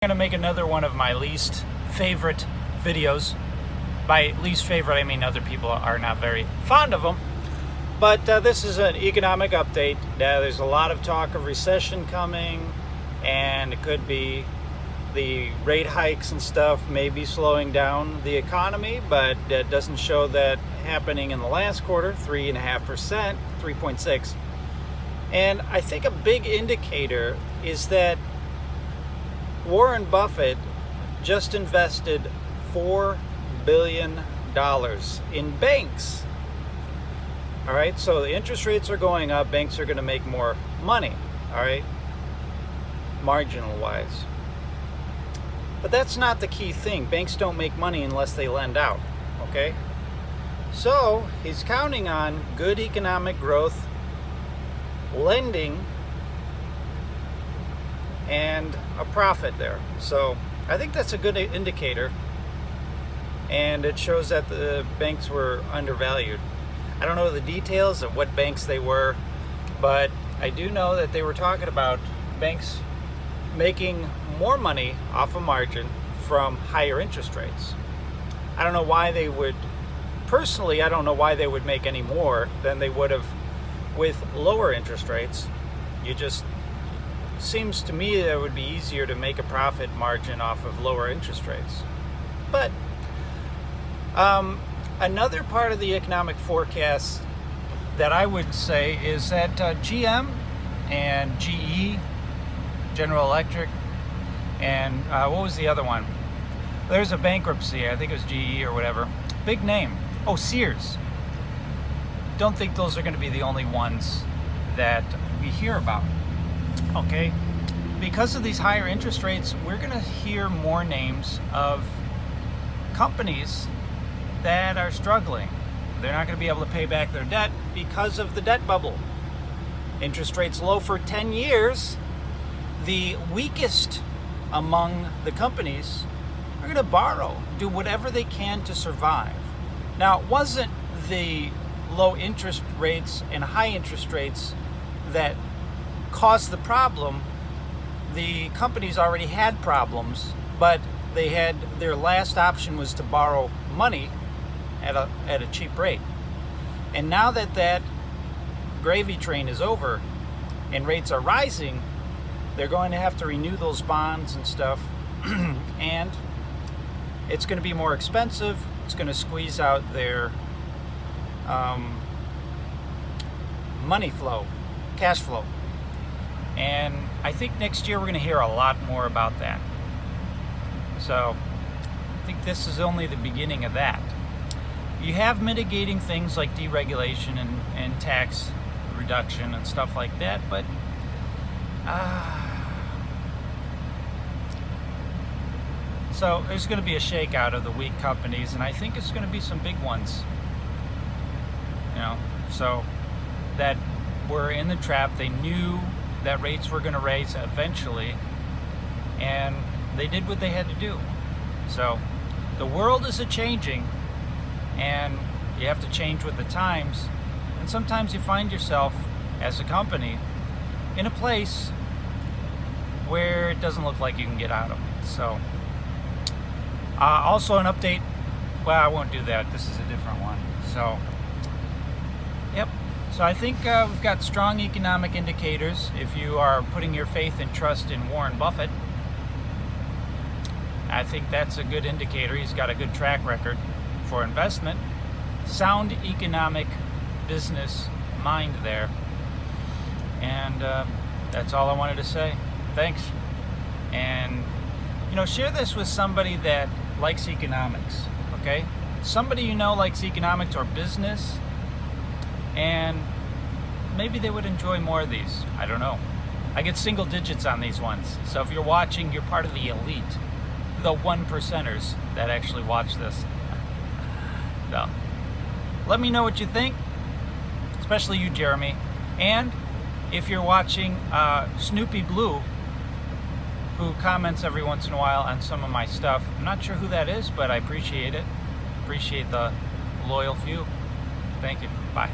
I'm going to make another one of my least favorite videos. By least favorite, I mean other people are not very fond of them. But this is an economic update. There's a lot of talk of recession coming, and it could be the rate hikes and stuff may be slowing down the economy, but it doesn't show that happening in the last quarter, 3.5%, 3.6. And I think a big indicator is that Warren Buffett just invested $4 billion in banks. All right, so the interest rates are going up, banks are going to make more money, all right, marginal wise. But that's not the key thing. Banks don't make money unless they lend out, okay? So he's counting on good economic growth, lending, and a profit there. So I think that's a good indicator, and it shows that the banks were undervalued. I don't know the details of what banks they were, but I do know that they were talking about banks making more money off a margin from higher interest rates. I don't know why they would, personally, I don't know why they would make any more than they would have with lower interest rates. You just, seems to me that it would be easier to make a profit margin off of lower interest rates. But another part of the economic forecast that I would say is that GM and GE, General Electric, and what was the other one? There's a bankruptcy, I think it was GE or whatever. Big name. Oh, Sears. Don't think those are going to be the only ones that we hear about. Okay? Because of these higher interest rates, we're going to hear more names of companies that are struggling. They're not going to be able to pay back their debt because of the debt bubble. Interest rates low for 10 years. The weakest among the companies are going to borrow, do whatever they can to survive. Now, it wasn't the low interest rates and high interest rates that caused the problem. The companies already had problems, but they had, their last option was to borrow money at a cheap rate. And now that that gravy train is over and rates are rising, they're going to have to renew those bonds and stuff, and it's going to be more expensive. It's going to squeeze out their money flow, cash flow. And I think next year we're going to hear a lot more about that. So I think this is only the beginning of that. You have mitigating things like deregulation and tax reduction and stuff like that, but so there's going to be a shakeout of the weak companies, and I think it's going to be some big ones. You know, so that were in the trap. They knew that rates were going to raise eventually, and they did what they had to do. So the world is a-changing, and you have to change with the times. And sometimes you find yourself, as a company, in a place where it doesn't look like you can get out of it. So also an update, well, I won't do that, this is a different one. So yep, so I think we've got strong economic indicators. If you are putting your faith and trust in Warren Buffett, I think that's a good indicator. He's got a good track record for investment, sound economic business mind there. And that's all I wanted to say. Thanks. And you know, share this with somebody that likes economics, okay? Somebody you know likes economics or business, and maybe they would enjoy more of these. I don't know. I get single digits on these ones. So if you're watching, you're part of the elite, the 1%ers that actually watch this. So let me know what you think, especially you, Jeremy. And if you're watching Snoopy Blue, who comments every once in a while on some of my stuff. I'm not sure who that is, but I appreciate it. Appreciate the loyal few. Thank you. Bye.